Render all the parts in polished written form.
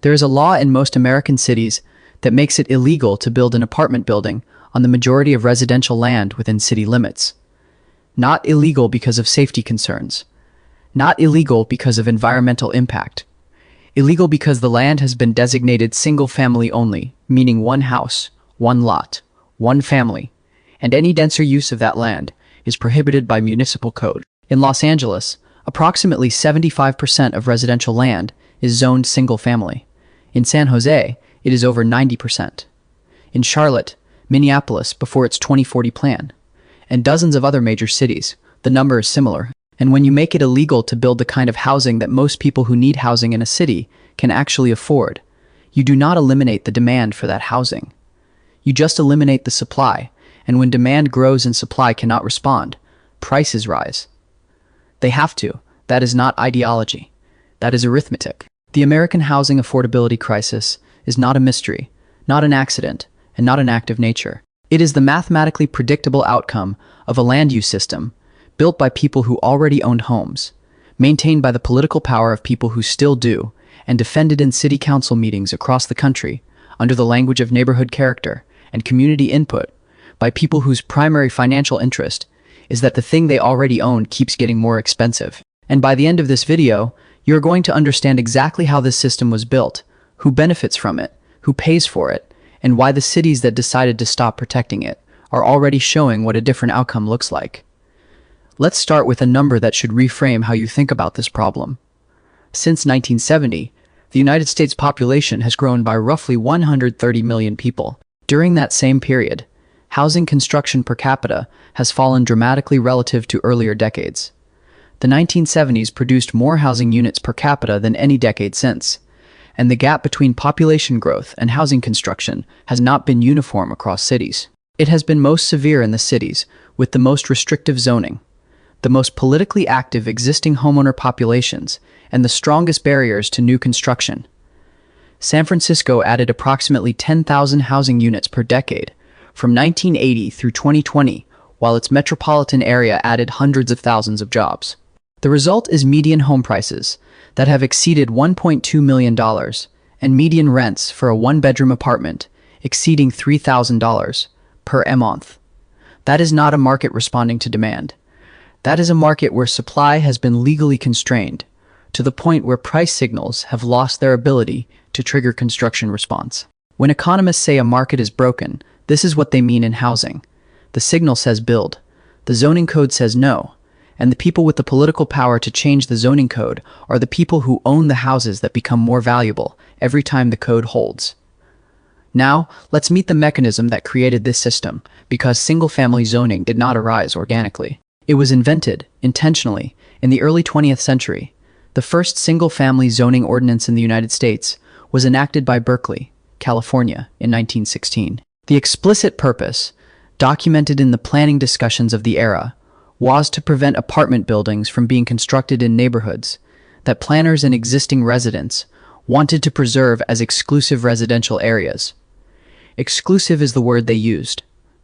There is a law in most American cities that makes it illegal to build an apartment building on the majority of residential land within city limits. Not illegal because of safety concerns. Not illegal because of environmental impact. Illegal because the land has been designated single-family only, meaning one house, one lot, one family, and any denser use of that land is prohibited by municipal code. In Los Angeles, approximately 75% of residential land is zoned single-family. In San Jose, it is over 90%. In Charlotte, Minneapolis before its 2040 plan, and dozens of other major cities, the number is similar. And when you make it illegal to build the kind of housing that most people who need housing in a city can actually afford, you do not eliminate the demand for that housing. You just eliminate the supply, and when demand grows and supply cannot respond, prices rise. They have to. That is not ideology. That is arithmetic. The American housing affordability crisis is not a mystery, not an accident, and not an act of nature. It is the mathematically predictable outcome of a land use system built by people who already owned homes, maintained by the political power of people who still do, and defended in city council meetings across the country under the language of neighborhood character and community input by people whose primary financial interest is that the thing they already own keeps getting more expensive. And by the end of this video, you're going to understand exactly how this system was built, who benefits from it, who pays for it, and why the cities that decided to stop protecting it are already showing what a different outcome looks like. Let's start with a number that should reframe how you think about this problem. Since 1970, the United States population has grown by roughly 130 million people. During that same period, housing construction per capita has fallen dramatically relative to earlier decades. The 1970s produced more housing units per capita than any decade since, and the gap between population growth and housing construction has not been uniform across cities. It has been most severe in the cities with the most restrictive zoning, the most politically active existing homeowner populations, and the strongest barriers to new construction. San Francisco added approximately 10,000 housing units per decade from 1980 through 2020, while its metropolitan area added hundreds of thousands of jobs. The result is median home prices that have exceeded $1.2 million and median rents for a one-bedroom apartment exceeding $3,000 per month. That is not a market responding to demand. That is a market where supply has been legally constrained to the point where price signals have lost their ability to trigger construction response. When economists say a market is broken, this is what they mean in housing. The signal says build. The zoning code says no. And the people with the political power to change the zoning code are the people who own the houses that become more valuable every time the code holds. Now, let's meet the mechanism that created this system, because single-family zoning did not arise organically. It was invented, intentionally, in the early 20th century. The first single-family zoning ordinance in the United States was enacted by Berkeley, California, in 1916. The explicit purpose, documented in the planning discussions of the era, was to prevent apartment buildings from being constructed in neighborhoods that planners and existing residents wanted to preserve as exclusive residential areas. Exclusive is the word they used,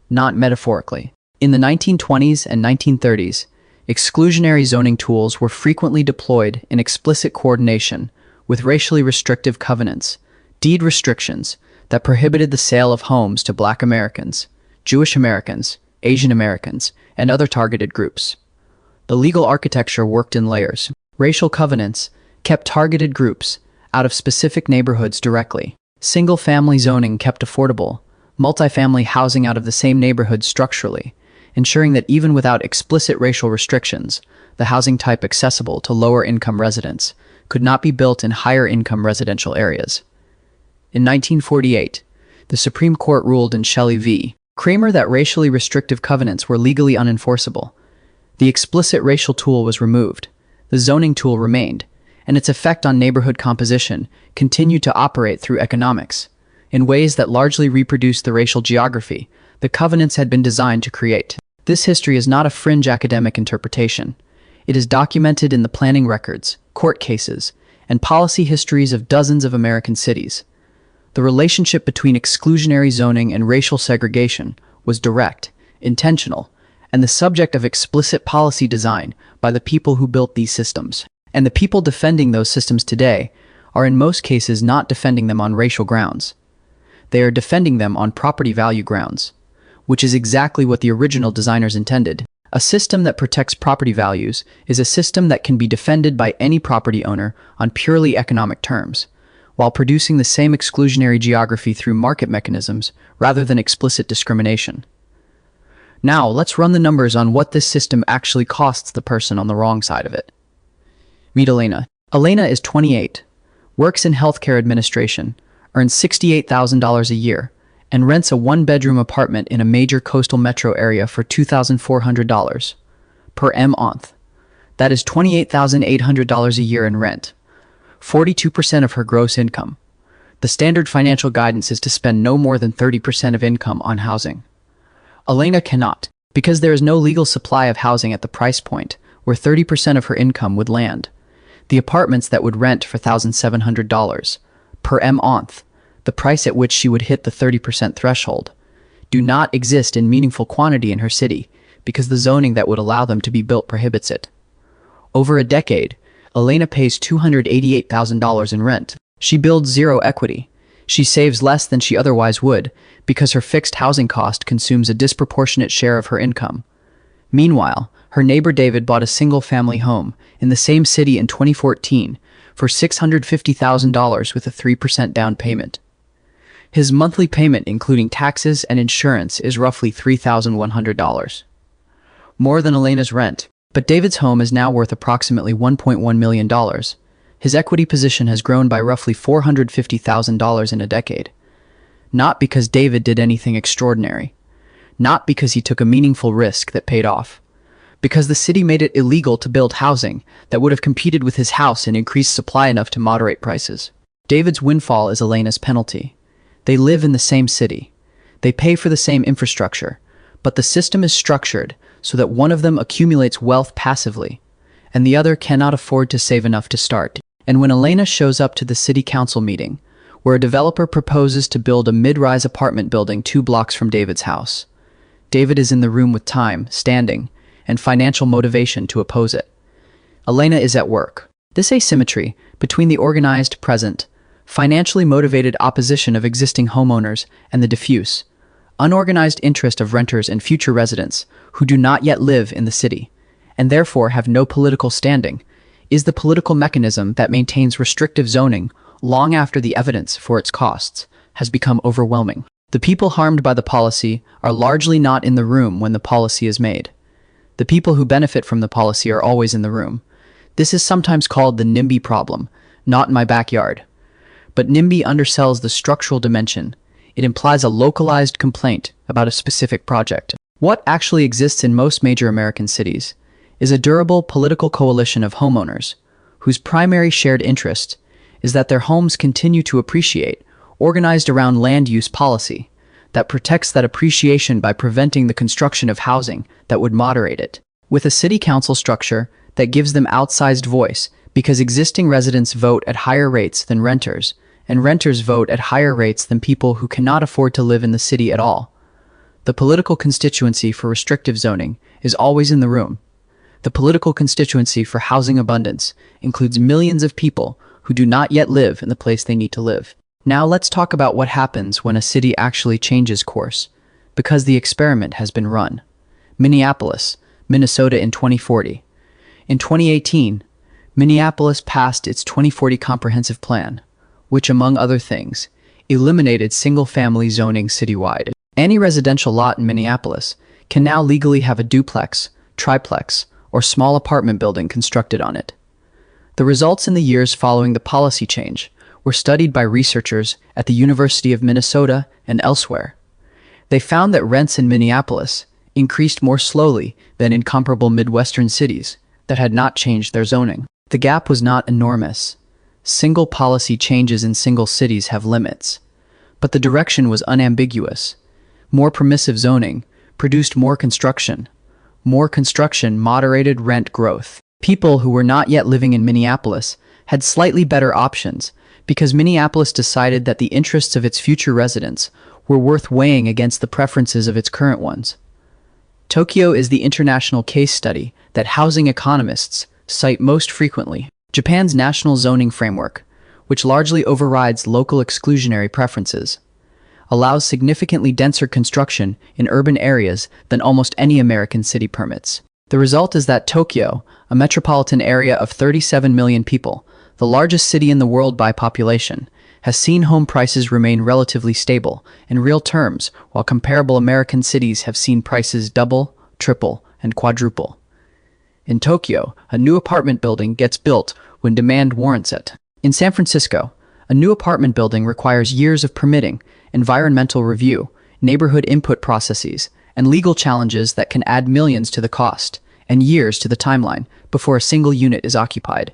not metaphorically. In the 1920s and 1930s, exclusionary zoning tools were frequently deployed in explicit coordination with racially restrictive covenants, deed restrictions that prohibited the sale of homes to Black Americans, Jewish Americans, Asian Americans, and other targeted groups. The legal architecture worked in layers. Racial covenants kept targeted groups out of specific neighborhoods directly. Single-family zoning kept affordable, multifamily housing out of the same neighborhood structurally, ensuring that even without explicit racial restrictions, the housing type accessible to lower-income residents could not be built in higher-income residential areas. In 1948, the Supreme Court ruled in Shelley v. Kramer that racially restrictive covenants were legally unenforceable. The explicit racial tool was removed. The zoning tool remained, and its effect on neighborhood composition continued to operate through economics in ways that largely reproduced the racial geography the covenants had been designed to create. This history is not a fringe academic interpretation. It is documented in the planning records, court cases, and policy histories of dozens of American cities. The relationship between exclusionary zoning and racial segregation was direct, intentional, and the subject of explicit policy design by the people who built these systems. And the people defending those systems today are in most cases not defending them on racial grounds. They are defending them on property value grounds, which is exactly what the original designers intended. A system that protects property values is a system that can be defended by any property owner on purely economic terms, while producing the same exclusionary geography through market mechanisms rather than explicit discrimination. Now, let's run the numbers on what this system actually costs the person on the wrong side of it. Meet Elena. Elena is 28, works in healthcare administration, earns $68,000 a year, and rents a one-bedroom apartment in a major coastal metro area for $2,400 per month. That is $28,800 a year in rent, 42% of her gross income. The standard financial guidance is to spend no more than 30% of income on housing. Elena cannot, because there is no legal supply of housing at the price point where 30% of her income would land. The apartments that would rent for $1,700 per month, the price at which she would hit the 30% threshold, do not exist in meaningful quantity in her city because the zoning that would allow them to be built prohibits it. Over a decade, Elena pays $288,000 in rent. She builds zero equity. She saves less than she otherwise would because her fixed housing cost consumes a disproportionate share of her income. Meanwhile, her neighbor David bought a single-family home in the same city in 2014 for $650,000 with a 3% down payment. His monthly payment, including taxes and insurance, is roughly $3,100. More than Elena's rent. But David's home is now worth approximately $1.1 million. His equity position has grown by roughly $450,000 in a decade. Not because David did anything extraordinary. Not because he took a meaningful risk that paid off. Because the city made it illegal to build housing that would have competed with his house and increased supply enough to moderate prices. David's windfall is Elena's penalty. They live in the same city. They pay for the same infrastructure, but the system is structured so that one of them accumulates wealth passively, and the other cannot afford to save enough to start. And when Elena shows up to the city council meeting, where a developer proposes to build a mid-rise apartment building 2 blocks from David's house, David is in the room with time, standing, and financial motivation to oppose it. Elena is at work. This asymmetry between the organized, present, financially motivated opposition of existing homeowners and the diffuse, unorganized interest of renters and future residents who do not yet live in the city, and therefore have no political standing, is the political mechanism that maintains restrictive zoning long after the evidence for its costs has become overwhelming. The people harmed by the policy are largely not in the room when the policy is made. The people who benefit from the policy are always in the room. This is sometimes called the NIMBY problem, not in my backyard. But NIMBY undersells the structural dimension. It implies a localized complaint about a specific project. What actually exists in most major American cities is a durable political coalition of homeowners whose primary shared interest is that their homes continue to appreciate, organized around land use policy that protects that appreciation by preventing the construction of housing that would moderate it, with a city council structure that gives them outsized voice because existing residents vote at higher rates than renters, and renters vote at higher rates than people who cannot afford to live in the city at all. The political constituency for restrictive zoning is always in the room. The political constituency for housing abundance includes millions of people who do not yet live in the place they need to live. Now let's talk about what happens when a city actually changes course, because the experiment has been run. Minneapolis, Minnesota in 2040. In 2018, Minneapolis passed its 2040 comprehensive plan, which, among other things, eliminated single-family zoning citywide. Any residential lot in Minneapolis can now legally have a duplex, triplex, or small apartment building constructed on it. The results in the years following the policy change were studied by researchers at the University of Minnesota and elsewhere. They found that rents in Minneapolis increased more slowly than in comparable Midwestern cities that had not changed their zoning. The gap was not enormous. Single policy changes in single cities have limits, but the direction was unambiguous. More permissive zoning produced more construction. More construction moderated rent growth. People who were not yet living in Minneapolis had slightly better options because Minneapolis decided that the interests of its future residents were worth weighing against the preferences of its current ones. Tokyo is the international case study that housing economists cite most frequently. Japan's national zoning framework, which largely overrides local exclusionary preferences, allows significantly denser construction in urban areas than almost any American city permits. The result is that Tokyo, a metropolitan area of 37 million people, the largest city in the world by population, has seen home prices remain relatively stable in real terms, while comparable American cities have seen prices double, triple, and quadruple. In Tokyo, a new apartment building gets built when demand warrants it. In San Francisco, a new apartment building requires years of permitting, environmental review, neighborhood input processes, and legal challenges that can add millions to the cost and years to the timeline before a single unit is occupied.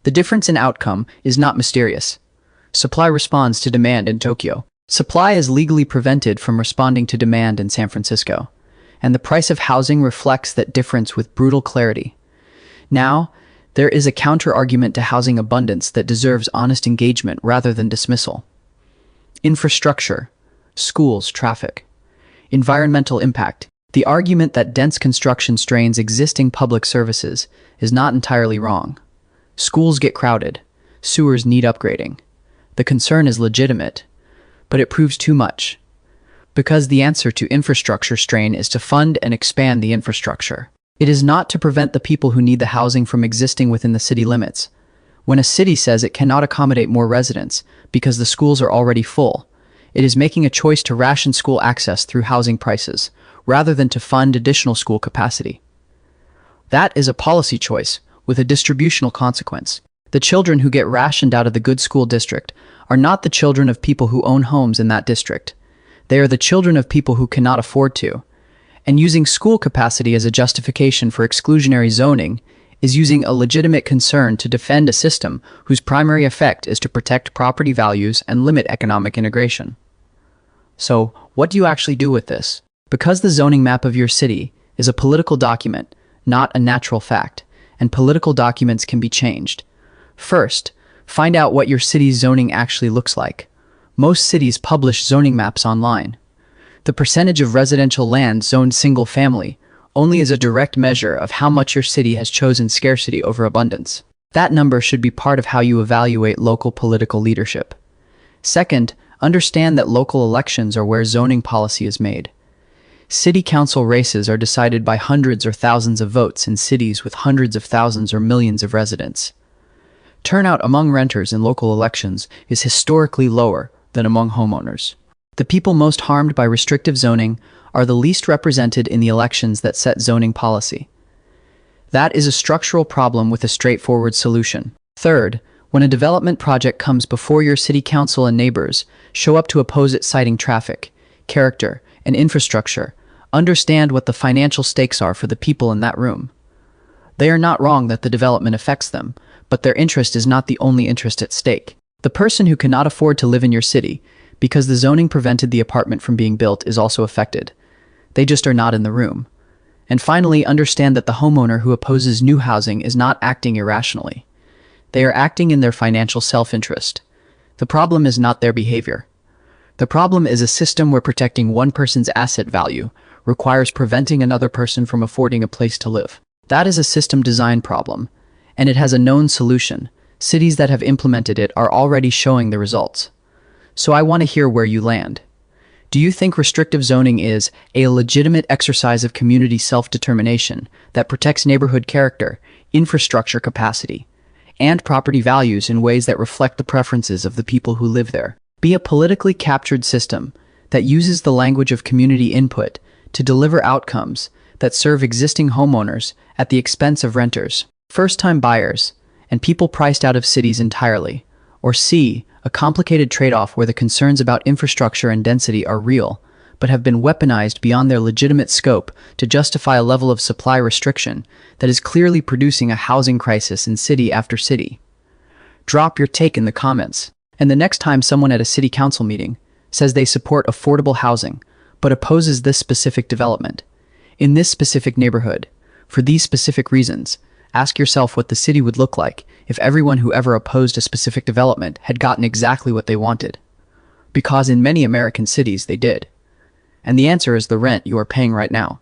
The difference in outcome is not mysterious. Supply responds to demand in Tokyo. Supply is legally prevented from responding to demand in San Francisco, and the price of housing reflects that difference with brutal clarity. Now, there is a counter-argument to housing abundance that deserves honest engagement rather than dismissal. Infrastructure, schools, traffic, environmental impact. The argument that dense construction strains existing public services is not entirely wrong. Schools get crowded, sewers need upgrading. The concern is legitimate, but it proves too much, because the answer to infrastructure strain is to fund and expand the infrastructure. It is not to prevent the people who need the housing from existing within the city limits. When a city says it cannot accommodate more residents because the schools are already full, it is making a choice to ration school access through housing prices, rather than to fund additional school capacity. That is a policy choice with a distributional consequence. The children who get rationed out of the good school district are not the children of people who own homes in that district. They are the children of people who cannot afford to. And using school capacity as a justification for exclusionary zoning is using a legitimate concern to defend a system whose primary effect is to protect property values and limit economic integration. So, what do you actually do with this? Because the zoning map of your city is a political document, not a natural fact, and political documents can be changed. First, find out what your city's zoning actually looks like. Most cities publish zoning maps online. The percentage of residential land zoned single-family only is a direct measure of how much your city has chosen scarcity over abundance. That number should be part of how you evaluate local political leadership. Second, understand that local elections are where zoning policy is made. City council races are decided by hundreds or thousands of votes in cities with hundreds of thousands or millions of residents. Turnout among renters in local elections is historically lower than among homeowners. The people most harmed by restrictive zoning are the least represented in the elections that set zoning policy. That is a structural problem with a straightforward solution. Third, when a development project comes before your city council and neighbors show up to oppose it citing traffic, character, and infrastructure, understand what the financial stakes are for the people in that room. They are not wrong that the development affects them, but their interest is not the only interest at stake. The person who cannot afford to live in your city because the zoning prevented the apartment from being built is also affected. They just are not in the room. And finally, understand that the homeowner who opposes new housing is not acting irrationally. They are acting in their financial self-interest. The problem is not their behavior. The problem is a system where protecting one person's asset value requires preventing another person from affording a place to live. That is a system design problem, and it has a known solution. Cities that have implemented it are already showing the results. So I want to hear where you land. Do you think restrictive zoning is a legitimate exercise of community self-determination that protects neighborhood character, infrastructure capacity, and property values in ways that reflect the preferences of the people who live there? Be a politically captured system that uses the language of community input to deliver outcomes that serve existing homeowners at the expense of renters, first-time buyers, and people priced out of cities entirely. Or C, a complicated trade-off where the concerns about infrastructure and density are real, but have been weaponized beyond their legitimate scope to justify a level of supply restriction that is clearly producing a housing crisis in city after city. Drop your take in the comments. And the next time someone at a city council meeting says they support affordable housing, but opposes this specific development, in this specific neighborhood, for these specific reasons, ask yourself what the city would look like if everyone who ever opposed a specific development had gotten exactly what they wanted. Because in many American cities they did. And the answer is the rent you are paying right now.